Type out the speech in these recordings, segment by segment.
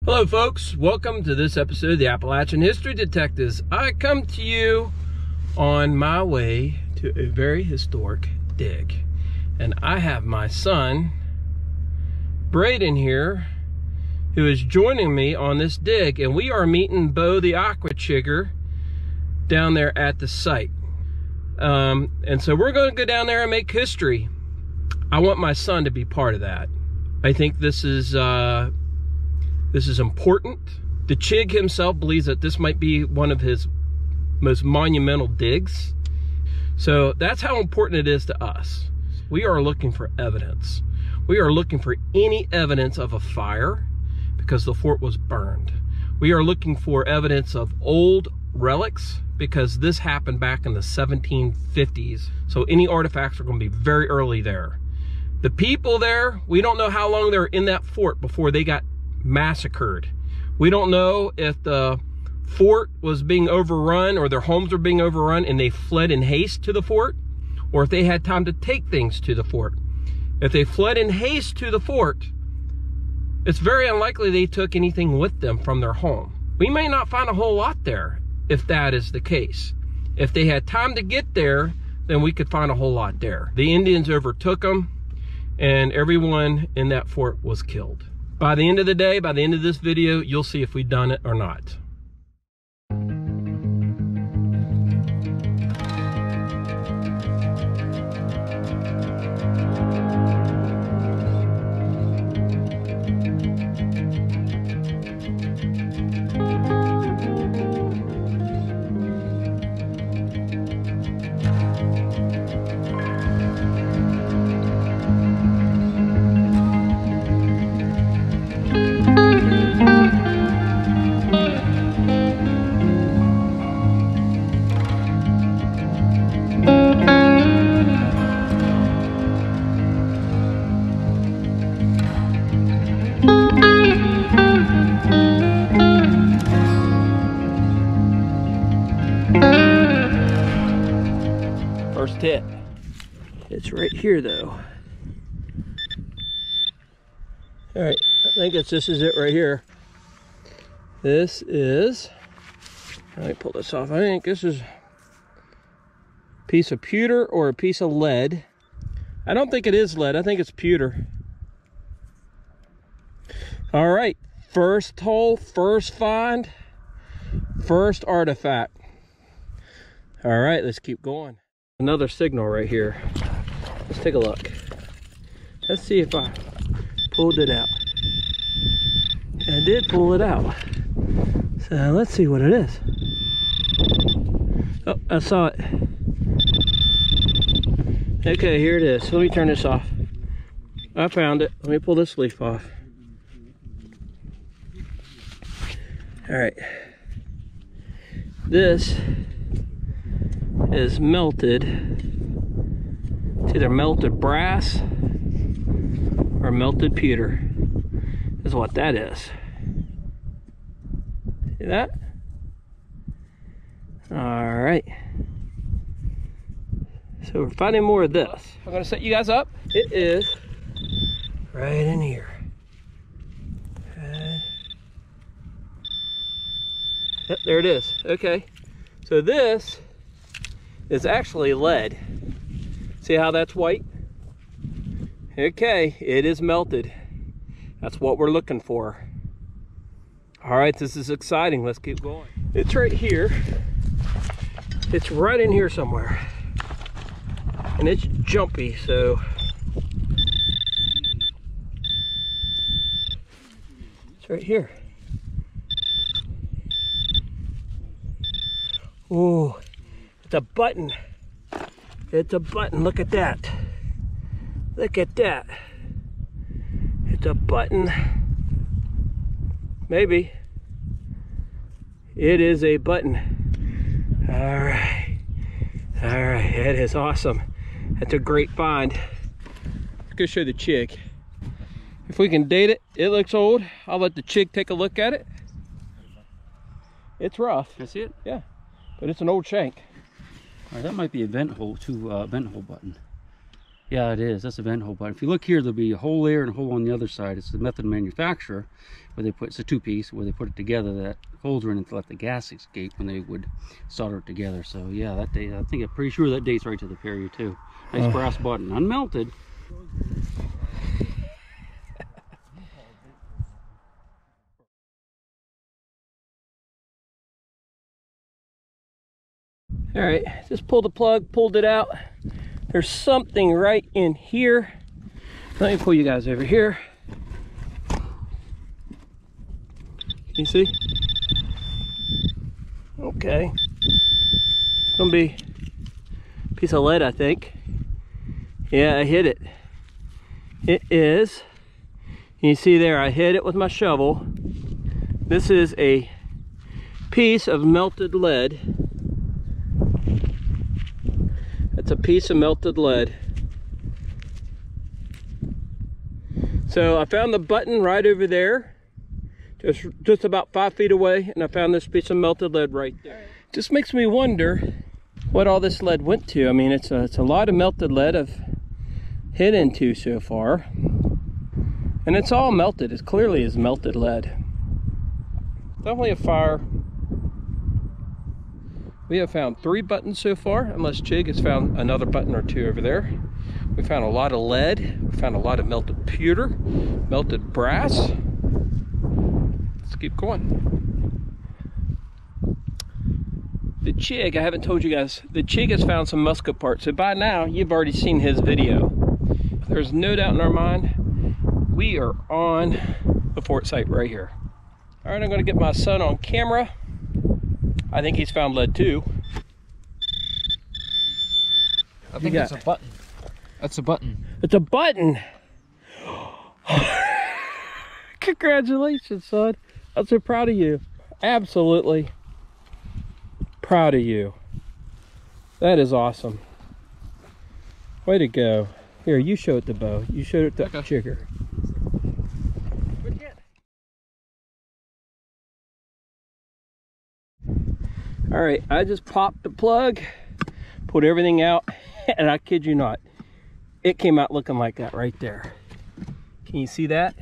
Hello folks, welcome to this episode of the Appalachian History Detectives. I come to you on my way to a very historic dig. And I have my son, Braden here, who is joining me on this dig. And we are meeting Bo the aqua chigger down there at the site. And so we're going to go down there and make history. I want my son to be part of that. I think this is important. The Chig himself believes that this might be one of his most monumental digs. So that's how important it is to us. We are looking for evidence. We are looking for any evidence of a fire because the fort was burned. We are looking for evidence of old relics because this happened back in the 1750s. So any artifacts are going to be very early there. The people there, we don't know how long they were in that fort before they got massacred. We don't know if the fort was being overrun or their homes were being overrun and they fled in haste to the fort, or if they had time to take things to the fort. If they fled in haste to the fort, it's very unlikely they took anything with them from their home. We may not find a whole lot there if that is the case. If they had time to get there, then we could find a whole lot there. The Indians overtook them and everyone in that fort was killed. By the end of the day, by the end of this video, you'll see if we've done it or not. First hit. It's right here though. All right, I think this is it right here. This is, let me pull this off. I think this is a piece of pewter or a piece of lead. I don't think it is lead, I think it's pewter. All right, first hole, first find, first artifact. All right, let's keep going. Another signal right here. Let's take a look. Let's see if I pulled it out. I did pull it out. So let's see what it is. Oh, I saw it. Okay, here it is. Let me turn this off. I found it. Let me pull this leaf off. All right. This is melted. It's either melted brass or melted pewter is what that is. See that? All right. So we're finding more of this. I'm gonna set you guys up. It is right in here. Yep, there it is. Okay. So this is actually lead. See how that's white? Okay, it is melted. That's what we're looking for. All right, this is exciting. Let's keep going. It's right here. It's right in here somewhere. And it's jumpy, so. It's right here. Oh. It's a button. It's a button. Look at that. Look at that. It's a button. Maybe. It is a button. All right. All right. That is awesome. That's a great find. Let's go show the Chig. If we can date it, it looks old. I'll let the Chig take a look at it. It's rough. Can I see it? Yeah. But it's an old shank. That might be a vent hole, vent hole button. Yeah, it is. That's a vent hole. But if you look here, there'll be a hole there and a hole on the other side. It's the method of manufacture where they put, it's a two-piece where they put it together, that holes are in it to let the gas escape when they would solder it together. So yeah, that date, I think I'm pretty sure that dates right to the period too. Nice brass button, unmelted. All right, just pulled the plug, pulled it out. There's something right in here. Let me pull you guys over here. You see? Okay. It's gonna be a piece of lead, I think. Yeah, I hit it. It is. You see there, I hit it with my shovel. This is a piece of melted lead. It's a piece of melted lead. So I found the button right over there, just about 5 feet away, and I found this piece of melted lead right there. Just makes me wonder what all this lead went to. I mean, it's a lot of melted lead I've hit into so far, and it's all melted. It clearly is melted lead. Definitely a fire. We have found 3 buttons so far, unless Chig has found another button or 2 over there. We found a lot of lead. We found a lot of melted pewter, melted brass. Let's keep going. The Chig, I haven't told you guys, the Chig has found some musket parts. So by now, you've already seen his video. There's no doubt in our mind, we are on the fort site right here. All right, I'm gonna get my son on camera. I think he's found lead too. I think that's a button. That's a button. It's a button! Congratulations, son. I'm so proud of you. Absolutely proud of you. That is awesome. Way to go. Here, you show it to Bo. You showed it to Chigger. All right, I just popped the plug, pulled everything out, and I kid you not, it came out looking like that right there. Can you see that?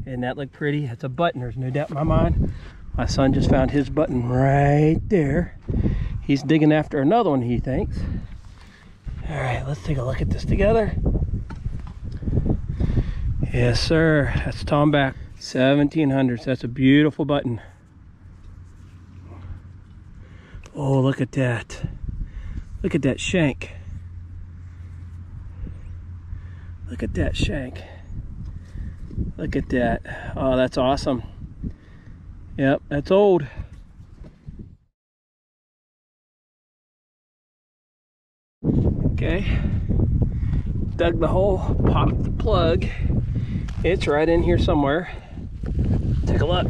Doesn't that look pretty? It's a button, there's no doubt in my mind. My son just found his button right there. He's digging after another one, he thinks. All right, let's take a look at this together. Yes, sir, that's Tom back, 1700s. That's a beautiful button. Oh, look at that. Look at that shank. Look at that shank. Look at that. Oh, that's awesome. Yep, that's old. Okay. Dug the hole, popped the plug. It's right in here somewhere. Take a look.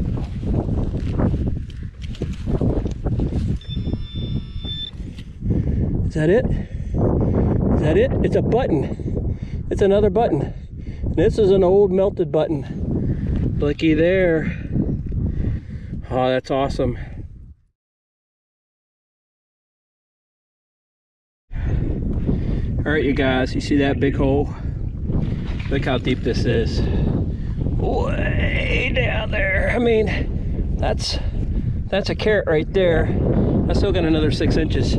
Is that it? Is that it? It's a button. It's another button. This is an old melted button. Looky there. Oh, that's awesome. All right, you guys, you see that big hole? Look how deep this is. Way down there. I mean, that's a carrot right there. I still got another 6 inches.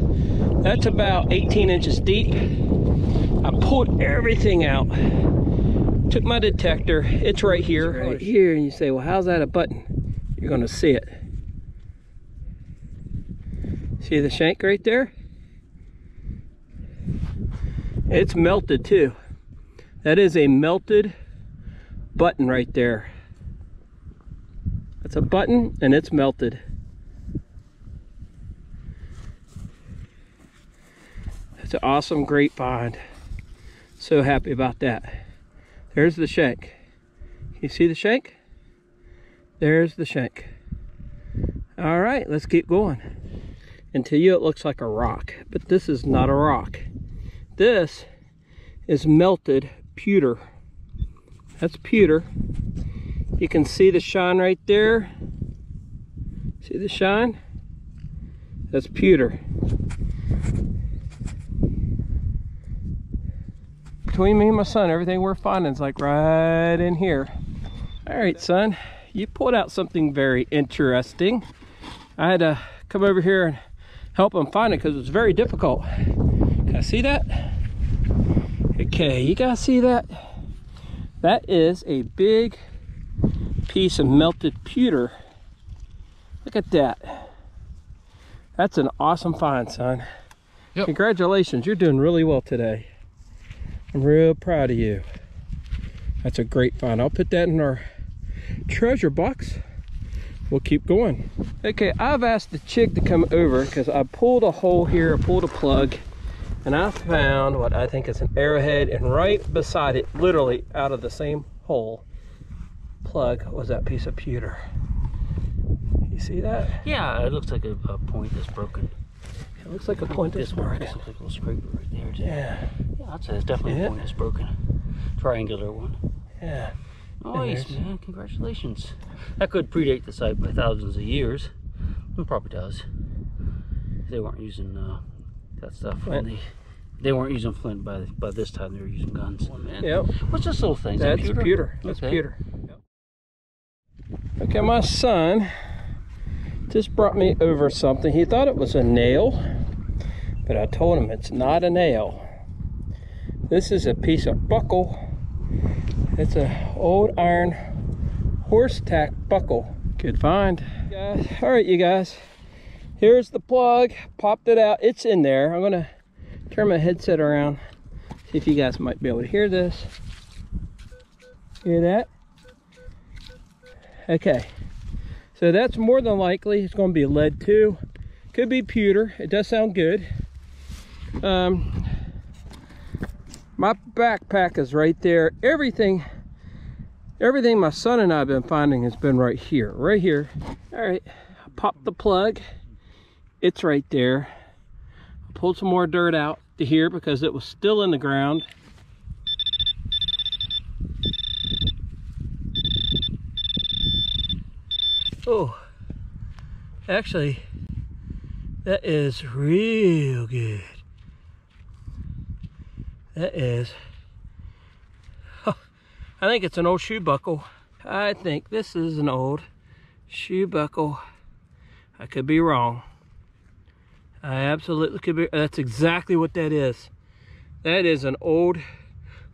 That's about 18 inches deep. I pulled everything out. Took my detector. It's right here. Right here. And you say, well, how's that a button? You're going to see it. See the shank right there? It's melted too. That is a melted button right there. That's a button and it's melted. It's an awesome, great find. So happy about that. There's the shank. You see the shank? There's the shank. All right, let's keep going. And to you it looks like a rock, but this is not a rock. This is melted pewter. That's pewter. You can see the shine right there. See the shine? That's. That's pewter. between me and my son, everything we're finding is like right in here. All right, son, you pulled out something very interesting. I had to come over here and help him find it because it was very difficult. Can I see that? Okay, you guys see that? That is a big piece of melted pewter. Look at that. That's an awesome find, son. Yep. Congratulations, you're doing really well today. I'm real proud of you. That's a great find. I'll put that in our treasure box. We'll keep going. Okay, I've asked the chick to come over because I pulled a hole here, I pulled a plug, and I found what I think is an arrowhead, and right beside it, literally out of the same hole plug, was that piece of pewter. You see that? Yeah, it looks like a point that's broken. It looks like a point that's broken. This looks like a little scraper right there too. Yeah. Yeah, I'd say it's definitely a point that's broken. Triangular one. Yeah. Nice, man. Congratulations. That could predate the site by thousands of years. It probably does. They weren't using that stuff when they weren't using flint by this time. They were using guns. Oh, man. Yep. What's this little thing? That's pewter. That's pewter. Yep. Okay, my son just brought me over something. He thought it was a nail, but I told him it's not a nail. This is a piece of buckle. It's an old iron horse tack buckle. Good find. All right, you guys. Here's the plug. Popped it out. It's in there. I'm gonna turn my headset around. See if you guys might be able to hear this. Hear that? Okay. So that's more than likely. It's going to be lead too. Could be pewter. It does sound good. My backpack is right there. Everything my son and I have been finding has been right here. Right here. All right. I popped the plug. It's right there. I pulled some more dirt out to here because it was still in the ground. Oh, actually, that is real good. That is, I think it's an old shoe buckle. I think this is an old shoe buckle. I could be wrong. I absolutely could be. That's exactly what that is. That is an old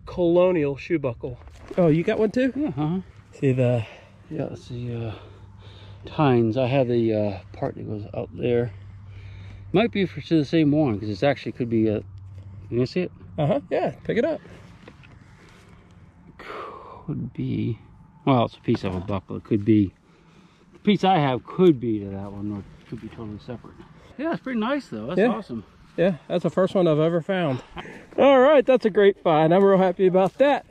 colonial shoe buckle. Oh, you got one too? Uh-huh. See the... Yeah, it's the tines. I have the part that goes out there. Might be for the same one because it's actually could be a... Can you see it? Uh-huh, yeah, pick it up. Could be... Well, it's a piece of a buckle. It could be... The piece I have could be to that one, or it could be totally separate. Yeah, it's pretty nice though. That's awesome. Yeah, that's the first one I've ever found. All right, that's a great find. I'm real happy about that.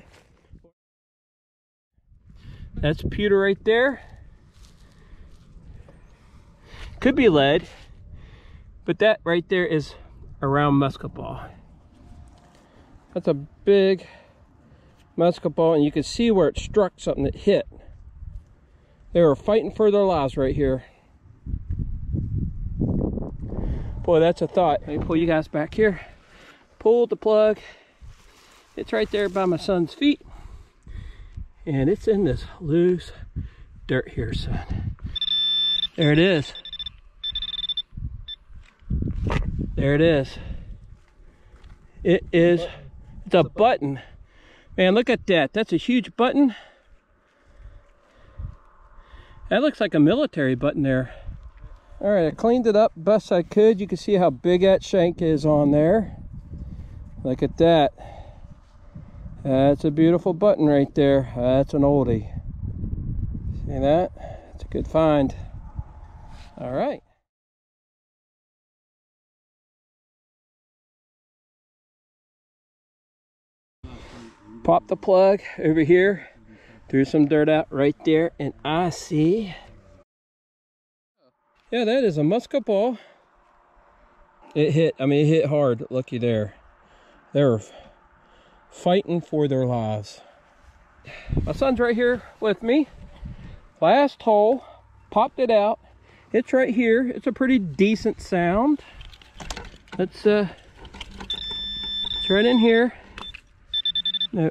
That's pewter right there. Could be lead, but that right there is a round musket ball. That's a big musket ball, and you can see where it struck something that hit. They were fighting for their lives right here. Boy, that's a thought. Let me pull you guys back here. Pull the plug. It's right there by my son's feet. And it's in this loose dirt here, son. There it is. There it is. It is, it's a button. Man, look at that. That's a huge button. That looks like a military button there. All right, I cleaned it up best I could. You can see how big that shank is on there. Look at that. That's a beautiful button right there. That's an oldie. See that? That's a good find. All right. Pop the plug over here. Threw some dirt out right there, and I see... Yeah, that is a musket ball. It hit, I mean, it hit hard. Looky there. They were fighting for their lives. My son's right here with me. Last hole, popped it out. It's right here. It's a pretty decent sound. It's right in here. No.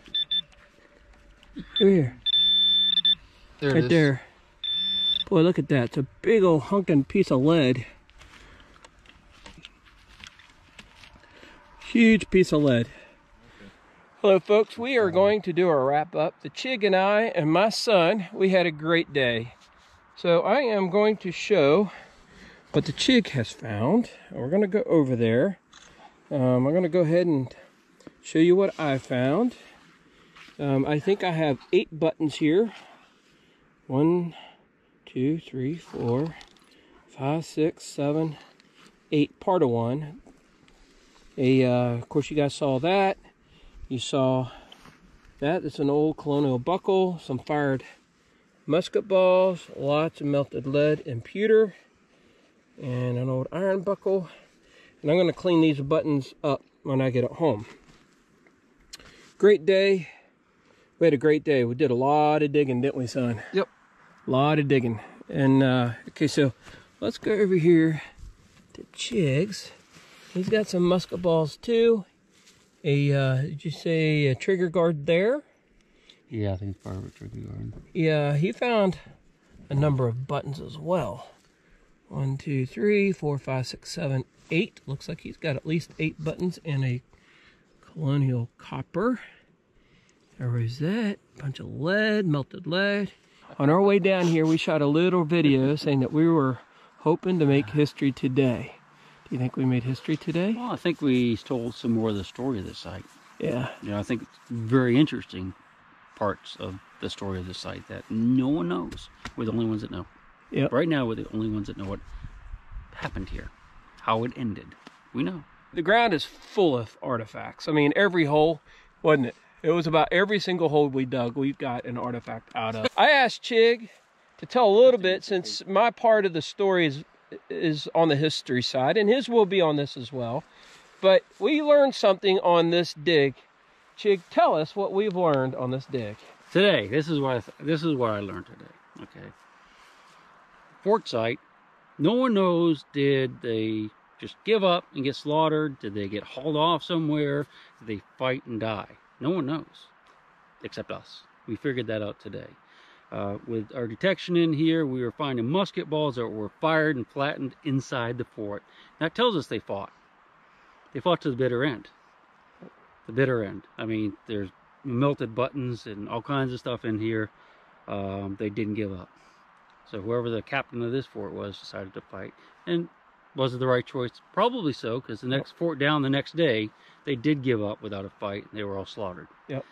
Over here. There it Right is. there. Boy, look at that. It's a big old hunkin' piece of lead. Huge piece of lead. Hello folks, we are going to do our wrap up. The Chig and I and my son, we had a great day. So I am going to show what the Chig has found. We're going to go over there. I'm going to go ahead and show you what I found. I think I have 8 buttons here. 1, 2, 3, 4, 5, 6, 7, 8. Part of one. Of course, you guys saw that. You saw that. It's an old colonial buckle, some fired musket balls, lots of melted lead and pewter, and an old iron buckle. And I'm going to clean these buttons up when I get it home. Great day. We had a great day. We did a lot of digging, didn't we, son? Yep. A lot of digging. And, okay, so let's go over here to Chig's. He's got some musket balls, too. Did you say a trigger guard there? Yeah, I think it's part of a trigger guard. Yeah, he found a number of buttons as well. 1, 2, 3, 4, 5, 6, 7, 8. Looks like he's got at least 8 buttons and a colonial copper. There was that. Bunch of lead, melted lead. On our way down here, we shot a little video saying that we were hoping to make history today. Do you think we made history today? Well, I think we told some more of the story of this site. Yeah. You know, I think it's very interesting parts of the story of this site that no one knows. We're the only ones that know. Yep. Right now, we're the only ones that know what happened here, how it ended. We know. The ground is full of artifacts. I mean, every hole, wasn't it? It was about every single hole we dug, we got an artifact out of. I asked Chig to tell a little bit, since my part of the story is on the history side, and his will be on this as well. But we learned something on this dig. Chig, tell us what we've learned on this dig. Today, this is what I learned today. Okay. Fort site, no one knows, did they just give up and get slaughtered? Did they get hauled off somewhere? Did they fight and die? No one knows, except us. We figured that out today. With our detection in here, we were finding musket balls that were fired and flattened inside the fort. That tells us they fought. They fought to the bitter end. The bitter end. I mean, there's melted buttons and all kinds of stuff in here. They didn't give up. So whoever the captain of this fort was decided to fight. And was it the right choice? Probably so, because the next fort down the next day, they did give up without a fight, and they were all slaughtered. Yep.